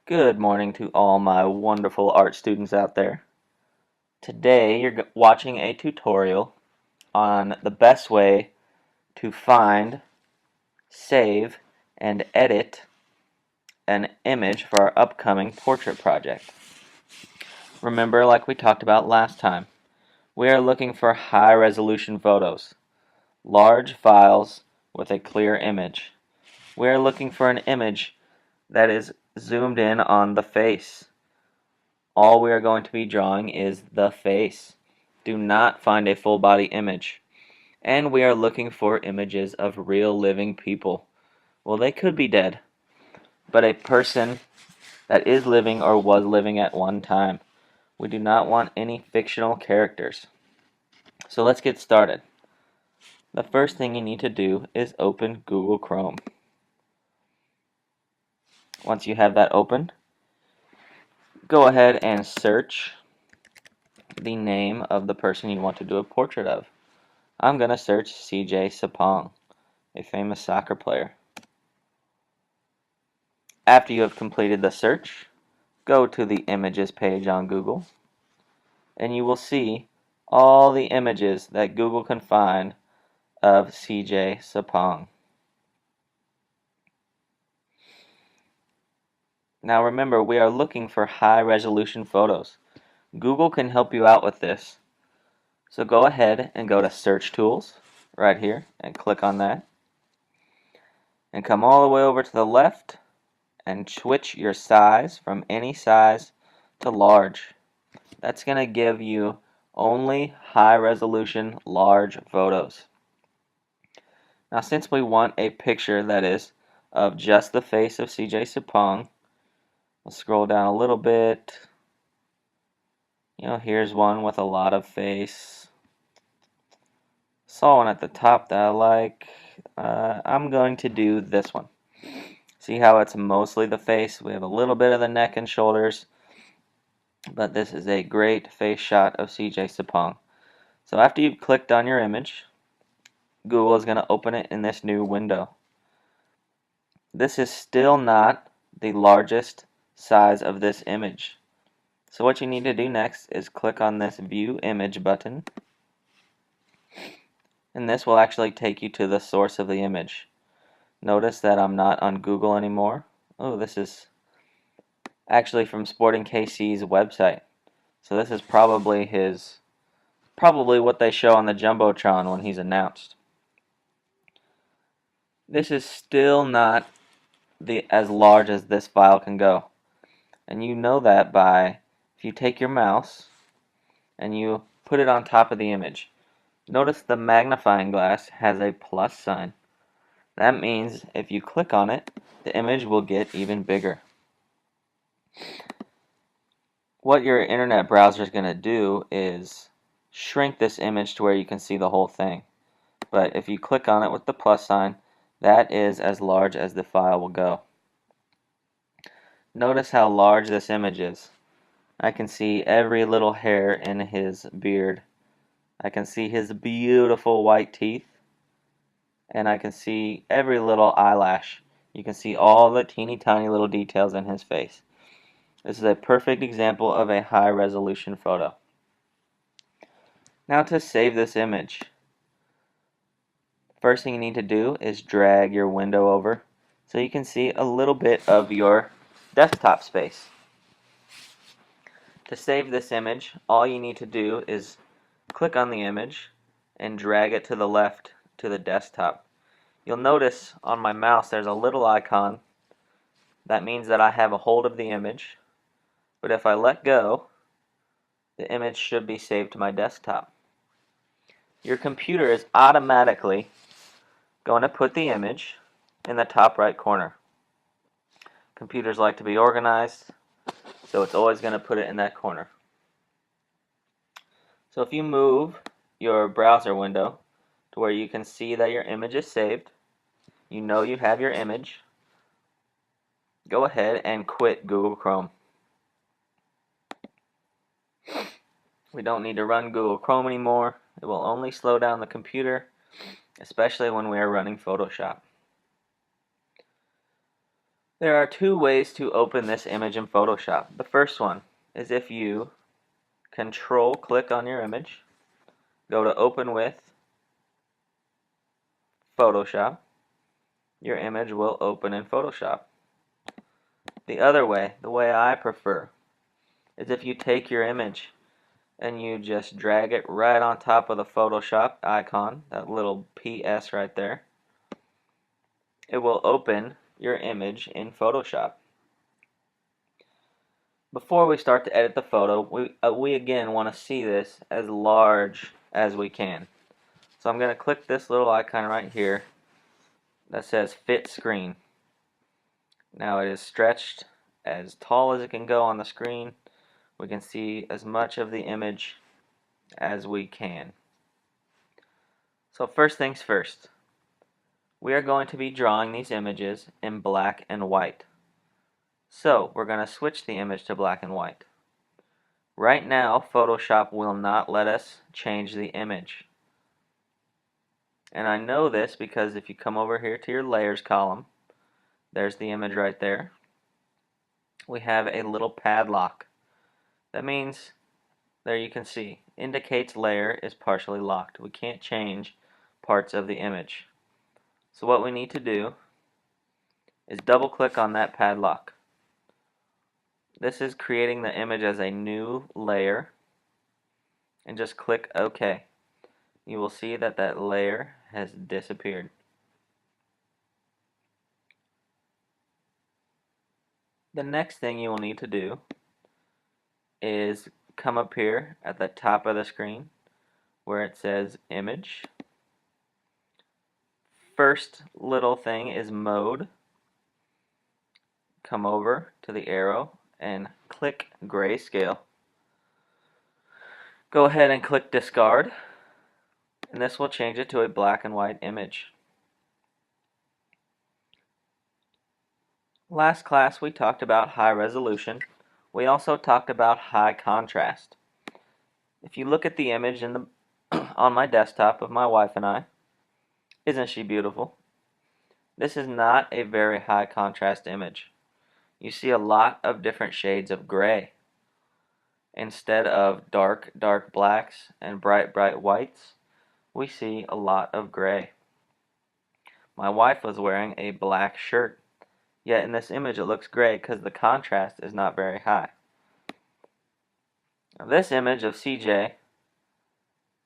Good morning to all my wonderful art students out there. Today you're watching a tutorial on the best way to find, save, and edit an image for our upcoming portrait project. Remember, like we talked about last time, we are looking for high resolution photos, large files with a clear image. We are looking for an image that is zoomed in on the face. All we are going to be drawing is the face. Do not find a full body image. And we are looking for images of real living people. Well, they could be dead, but a person that is living or was living at one time. We do not want any fictional characters. So let's get started. The first thing you need to do is open Google Chrome. Once you have that open, go ahead and search the name of the person you want to do a portrait of. I'm going to search CJ Sapong, a famous soccer player. After you have completed the search, go to the images page on Google, and you will see all the images that Google can find of CJ Sapong. Now remember, we are looking for high resolution photos. Google can help you out with this. So go ahead and go to Search Tools right here and click on that. And come all the way over to the left and switch your size from any size to large. That's going to give you only high resolution large photos. Now since we want a picture that is of just the face of CJ Sapong, we'll scroll down a little bit. Here's one with a lot of face. Saw one at the top that I like. I'm going to do this one. See how it's mostly the face? We have a little bit of the neck and shoulders, but this is a great face shot of CJ Sapong. So after you've clicked on your image, Google is going to open it in this new window. This is still not the largest size of this image. So what you need to do next is click on this View Image button, and this will actually take you to the source of the image. Notice that I'm not on Google anymore. Oh, this is actually from Sporting KC's website. So this is probably what they show on the Jumbotron when he's announced. This is still not as large as this file can go. And you know that by, if you take your mouse and you put it on top of the image. Notice the magnifying glass has a plus sign. That means if you click on it, the image will get even bigger. What your internet browser is going to do is shrink this image to where you can see the whole thing. But if you click on it with the plus sign, that is as large as the file will go. Notice how large this image is. I can see every little hair in his beard. I can see his beautiful white teeth. And I can see every little eyelash. You can see all the teeny tiny little details in his face. This is a perfect example of a high resolution photo. Now to save this image, first thing you need to do is drag your window over so you can see a little bit of your desktop space. To save this image, all you need to do is click on the image and drag it to the left to the desktop. You'll notice on my mouse there's a little icon. That means that I have a hold of the image, but if I let go, the image should be saved to my desktop. Your computer is automatically going to put the image in the top right corner. Computers like to be organized, so it's always going to put it in that corner. So if you move your browser window to where you can see that your image is saved, you know you have your image, go ahead and quit Google Chrome. We don't need to run Google Chrome anymore. It will only slow down the computer, especially when we are running Photoshop. There are two ways to open this image in Photoshop. The first one is if you control click on your image, go to open with Photoshop, your image will open in Photoshop. The other way, the way I prefer, is if you take your image and you just drag it right on top of the Photoshop icon, that little PS right there. It will open your image in Photoshop. Before we start to edit the photo, we again want to see this as large as we can. So I'm going to click this little icon right here that says Fit Screen. Now it is stretched as tall as it can go on the screen. We can see as much of the image as we can. So first things first, we are going to be drawing these images in black and white. So we're going to switch the image to black and white. Right now, Photoshop will not let us change the image. And I know this because if you come over here to your layers column, there's the image right there. We have a little padlock. That means, there you can see, indicates layer is partially locked. We can't change parts of the image. So what we need to do is double click on that padlock. This is creating the image as a new layer, and just click OK. You will see that that layer has disappeared. The next thing you will need to do is come up here at the top of the screen where it says image. First little thing is mode. Come over to the arrow and click grayscale. Go ahead and click discard, and this will change it to a black and white image. Last class we talked about high resolution. We also talked about high contrast. If you look at the image in the on my desktop of my wife and I, isn't she beautiful? This is not a very high contrast image. You see a lot of different shades of gray. Instead of dark blacks and bright whites, we see a lot of gray. My wife was wearing a black shirt, yet in this image it looks gray because the contrast is not very high. Now, this image of CJ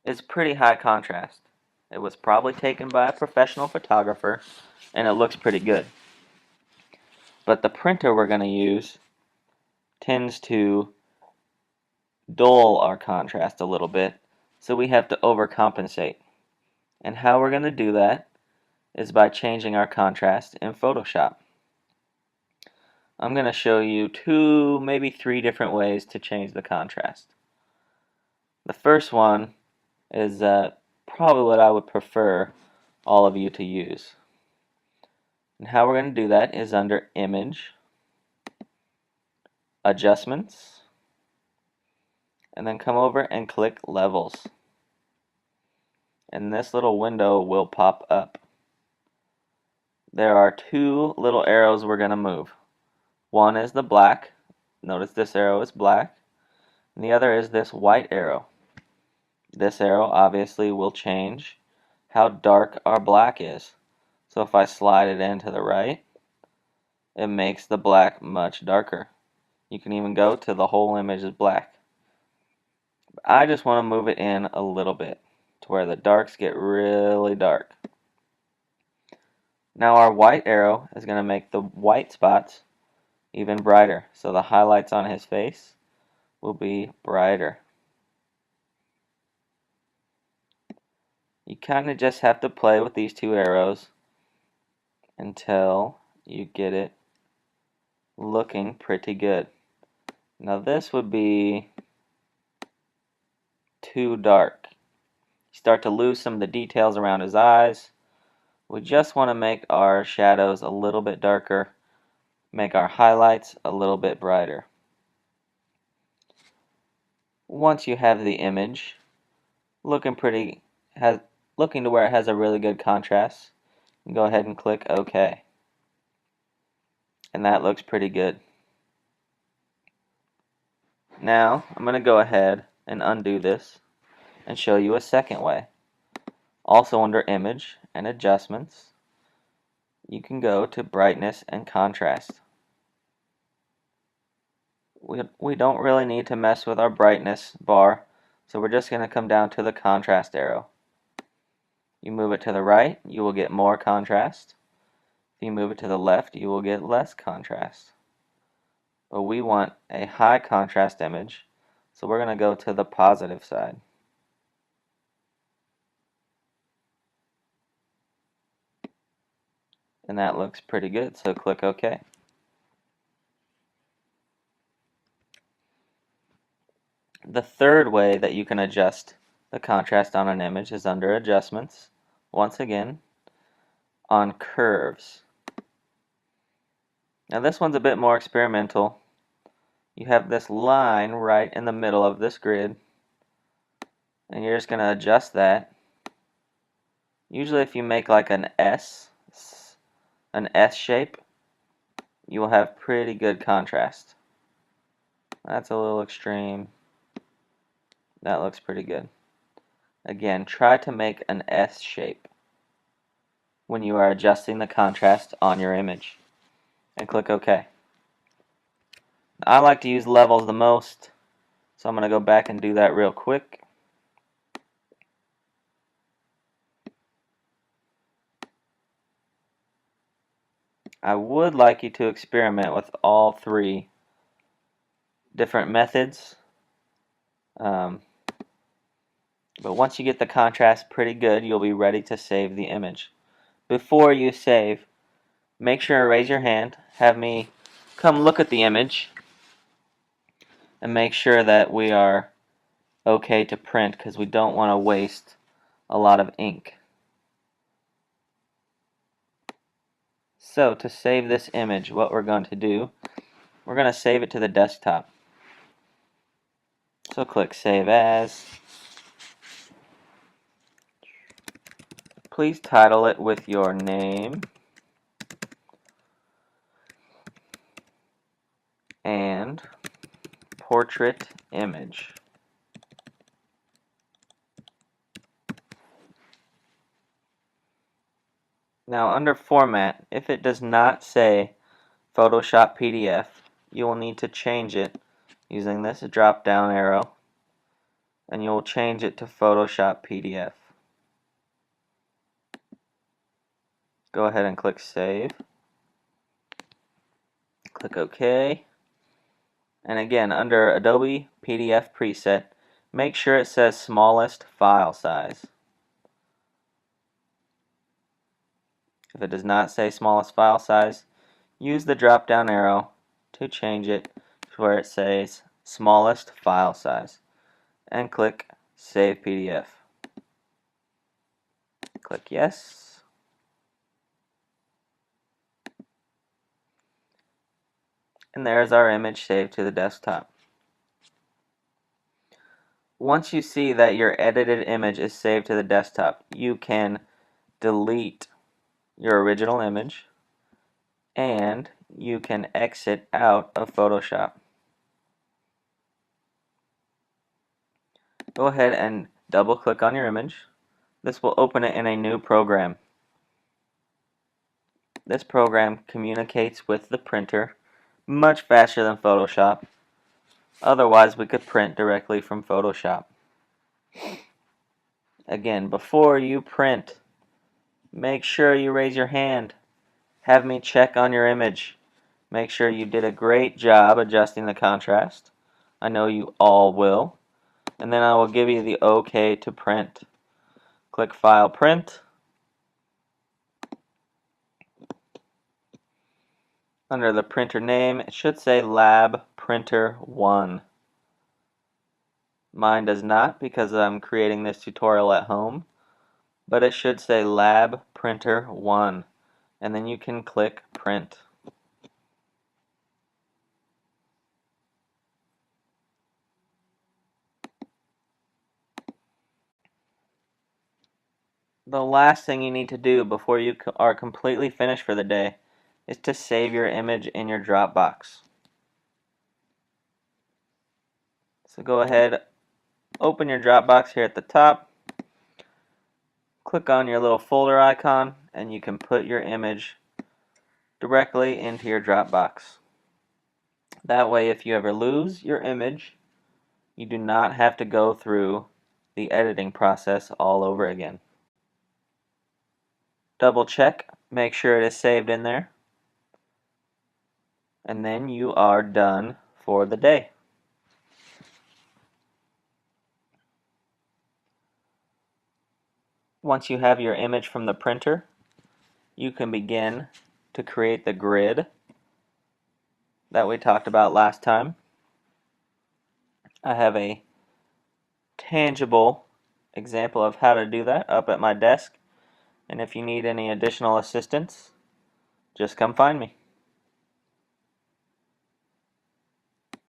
is pretty high contrast. It was probably taken by a professional photographer and it looks pretty good. But the printer we're going to use tends to dull our contrast a little bit, so we have to overcompensate. And how we're going to do that is by changing our contrast in Photoshop. I'm going to show you two, maybe three different ways to change the contrast. The first one is probably what I would prefer all of you to use. And how we're going to do that is under Image, Adjustments, and then come over and click Levels. And this little window will pop up. There are two little arrows we're going to move. One is the black. Notice this arrow is black. And the other is this white arrow. This arrow obviously will change how dark our black is. So if I slide it in to the right, it makes the black much darker. You can even go to the whole image is black. I just want to move it in a little bit to where the darks get really dark. Now our white arrow is going to make the white spots even brighter. So the highlights on his face will be brighter. You kind of just have to play with these two arrows until you get it looking pretty good. Now this would be too dark. You start to lose some of the details around his eyes. We just want to make our shadows a little bit darker, make our highlights a little bit brighter. Once you have the image looking to where it has a really good contrast, go ahead and click OK. And that looks pretty good. Now I'm going to go ahead and undo this and show you a second way. Also under Image and Adjustments, you can go to Brightness and Contrast. We don't really need to mess with our brightness bar, so we're just going to come down to the contrast arrow. You move it to the right, you will get more contrast. If you move it to the left, you will get less contrast. But we want a high contrast image, so we're going to go to the positive side. And that looks pretty good, so click OK. The third way that you can adjust the contrast on an image is under Adjustments, once again, on Curves. Now this one's a bit more experimental. You have this line right in the middle of this grid, and you're just going to adjust that. Usually if you make like an S shape, you will have pretty good contrast. That's a little extreme. That looks pretty good. Again, try to make an S shape when you are adjusting the contrast on your image. And click OK. I like to use levels the most, so I'm going to go back and do that real quick. I would like you to experiment with all three different methods. But once you get the contrast pretty good, you'll be ready to save the image. Before you save, make sure to raise your hand, have me come look at the image, and make sure that we are okay to print because we don't want to waste a lot of ink. So to save this image, what we're going to do, we're going to save it to the desktop. So click Save As. Please title it with your name and portrait image. Now under Format, if it does not say Photoshop PDF, you will need to change it using this drop down arrow, and you will change it to Photoshop PDF. Go ahead and click Save. Click OK. And again, under Adobe PDF preset, make sure it says smallest file size. If it does not say smallest file size, use the drop down arrow to change it to where it says smallest file size and click Save PDF. Click Yes. And there's our image saved to the desktop. Once you see that your edited image is saved to the desktop, you can delete your original image and you can exit out of Photoshop. Go ahead and double click on your image. This will open it in a new program. This program communicates with the printer much faster than Photoshop. Otherwise, we could print directly from Photoshop. Again, before you print, make sure you raise your hand. Have me check on your image. Make sure you did a great job adjusting the contrast. I know you all will. And then I will give you the OK to print. Click File, Print. Under the printer name, it should say Lab Printer 1. Mine does not because I'm creating this tutorial at home, but it should say Lab Printer 1, and then you can click Print. The last thing you need to do before you are completely finished for the day is to save your image in your Dropbox. So go ahead, open your Dropbox here at the top, click on your little folder icon, and you can put your image directly into your Dropbox. That way, if you ever lose your image, you do not have to go through the editing process all over again. Double check, make sure it is saved in there, and then you are done for the day. Once you have your image from the printer, you can begin to create the grid that we talked about last time. I have a tangible example of how to do that up at my desk, and if you need any additional assistance, just come find me.